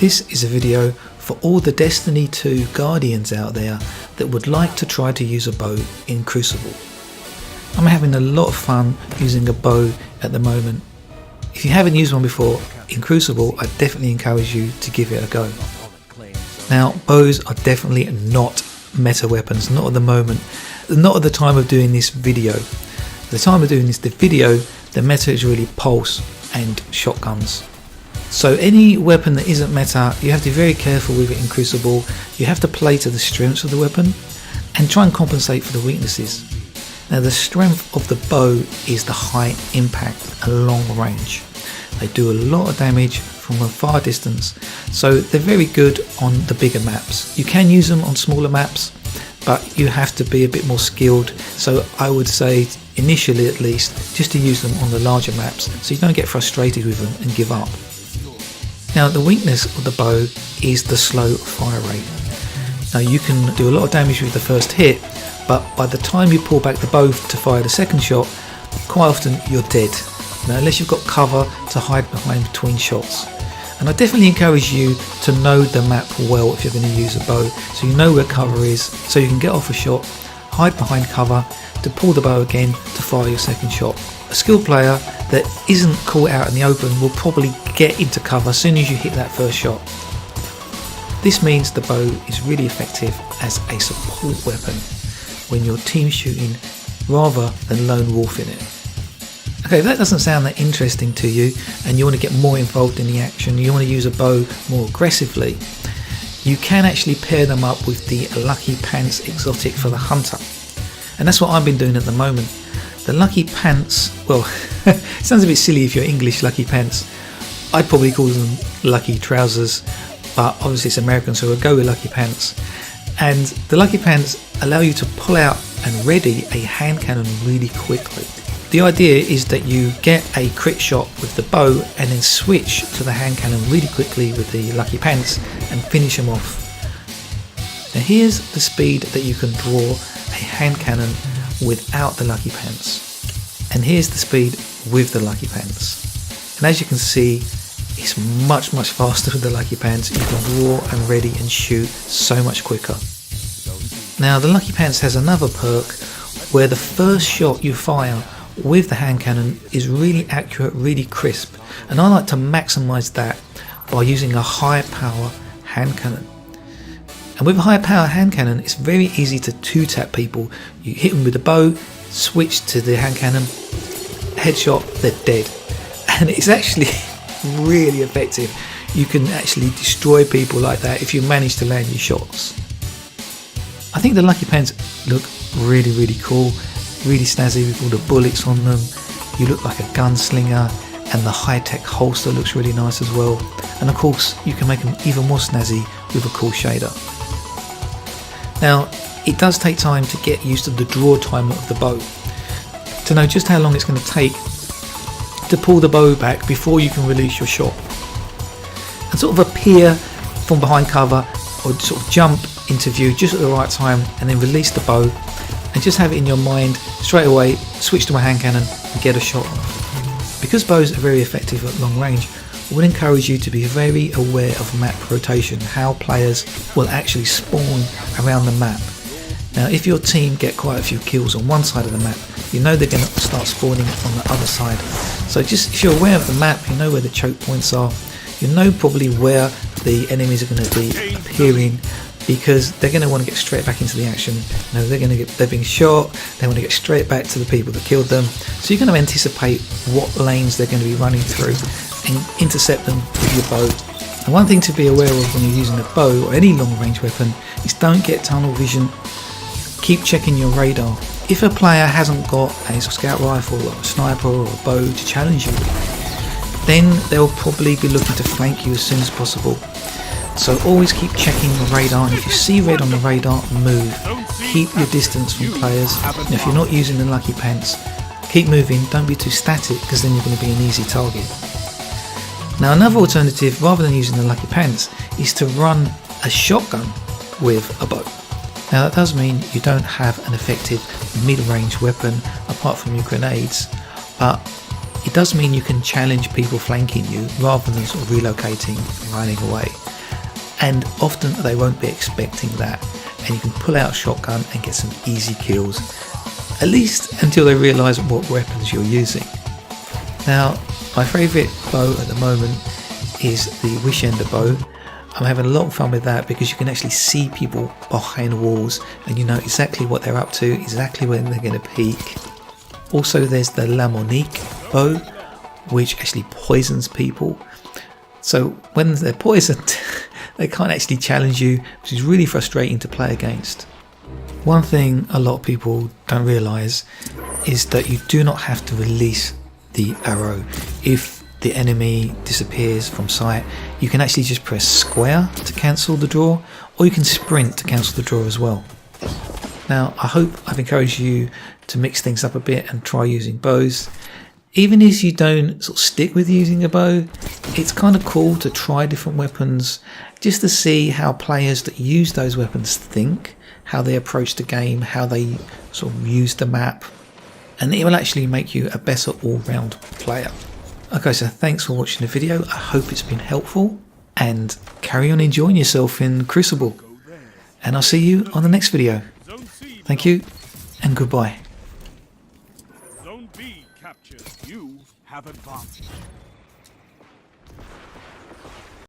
This is a video for all the Destiny 2 Guardians out there that would like to try to use a bow in Crucible. I'm having a lot of fun using a bow at the moment. If you haven't used one before in Crucible, I definitely encourage you to give it a go. Now, bows are definitely not meta weapons, not at the moment, not at the time of doing this video. At the time of doing this video, the meta is really pulse and shotguns. So any weapon that isn't meta, you have to be very careful with it in Crucible. You have to play to the strengths of the weapon and try and compensate for the weaknesses. Now, the strength of the bow is the high impact and long range. They do a lot of damage from a far distance, so they're very good on the bigger maps. You can use them on smaller maps, but you have to be a bit more skilled. So I would say, initially at least, just to use them on the larger maps so you don't get frustrated with them and give up. Now, the weakness of the bow is the slow fire rate. Now, you can do a lot of damage with the first hit, but by the time you pull back the bow to fire the second shot, quite often you're dead. Now, unless you've got cover to hide behind between shots. And I definitely encourage you to know the map well if you're going to use a bow, so you know where cover is, so you can get off a shot, hide behind cover, to pull the bow again to fire your second shot. A skilled player that isn't caught out in the open will probably get into cover as soon as you hit that first shot. This means the bow is really effective as a support weapon when you're team shooting rather than lone wolfing it. Okay, if that doesn't sound that interesting to you and you want to get more involved in the action, you want to use a bow more aggressively, you can actually pair them up with the Lucky Pants exotic for the hunter. And that's what I've been doing at the moment. The Lucky Pants, well, it sounds a bit silly if you're English, Lucky Pants. I'd probably call them Lucky Trousers, but obviously it's American, so we'll go with Lucky Pants. And the Lucky Pants allow you to pull out and ready a hand cannon really quickly. The idea is that you get a crit shot with the bow and then switch to the hand cannon really quickly with the Lucky Pants and finish them off. Now, here's the speed that you can draw a hand cannon without the Lucky Pants, and here's the speed with the Lucky Pants. And as you can see, it's much faster with the Lucky Pants. You can draw and ready and shoot so much quicker. Now, the Lucky Pants has another perk where the first shot you fire with the hand cannon is really accurate, really crisp, and I like to maximize that by using a high power hand cannon. And with a high power hand cannon, it's very easy to two-tap people. You hit them with the bow, switch to the hand cannon, headshot, they're dead. And it's actually really effective. You can actually destroy people like that if you manage to land your shots. I think the Lucky Pants look really cool, really snazzy with all the bullets on them. You look like a gunslinger, and the high-tech holster looks really nice as well. And of course, you can make them even more snazzy with a cool shader. Now, it does take time to get used to the draw time of the bow, to know just how long it's going to take to pull the bow back before you can release your shot. And sort of appear from behind cover or sort of jump into view just at the right time and then release the bow and just have it in your mind straight away, switch to a hand cannon and get a shot off. Because bows are very effective at long range, I would encourage you to be very aware of map rotation, how players will actually spawn around the map. Now, if your team get quite a few kills on one side of the map, you know they're going to start spawning on the other side. So just if you're aware of the map, you know where the choke points are, you know probably where the enemies are going to be appearing, because they're going to want to get straight back into the action. You know, they're being shot, they want to get straight back to the people that killed them. So you're going to anticipate what lanes they're going to be running through and intercept them with your bow. And one thing to be aware of when you're using a bow or any long range weapon is don't get tunnel vision. Keep checking your radar. If a player hasn't got a scout rifle or a sniper or a bow to challenge you, then they'll probably be looking to flank you as soon as possible. So always keep checking your radar, and if you see red on the radar, move. Keep your distance from players. And if you're not using the Lucky Pants, keep moving, don't be too static, because then you're going to be an easy target. Now, another alternative, rather than using the Lucky Pants, is to run a shotgun with a bow. Now, that does mean you don't have an effective mid-range weapon apart from your grenades, but it does mean you can challenge people flanking you rather than sort of relocating and running away. and often they won't be expecting that, and you can pull out a shotgun and get some easy kills, at least until they realise what weapons you're using. Now, my favourite bow at the moment is the Wish Ender bow. I'm having a lot of fun with that because you can actually see people behind walls and you know exactly what they're up to, exactly when they're going to peek. Also there's the MONARQUE bow, which actually poisons people. So when they're poisoned, they can't actually challenge you, which is really frustrating to play against. One thing a lot of people don't realise is that you do not have to release the arrow. If the enemy disappears from sight, you can actually just press square to cancel the draw, or you can sprint to cancel the draw as well. Now, I hope I've encouraged you to mix things up a bit and try using bows. Even if you don't sort of stick with using a bow, it's kind of cool to try different weapons just to see how players that use those weapons think, how they approach the game, how they sort of use the map, and it will actually make you a better all-round player. Okay, so thanks for watching the video. I hope it's been helpful, and carry on enjoying yourself in Crucible. And I'll see you on the next video. Thank you, and goodbye. Zone B captured. You have advanced.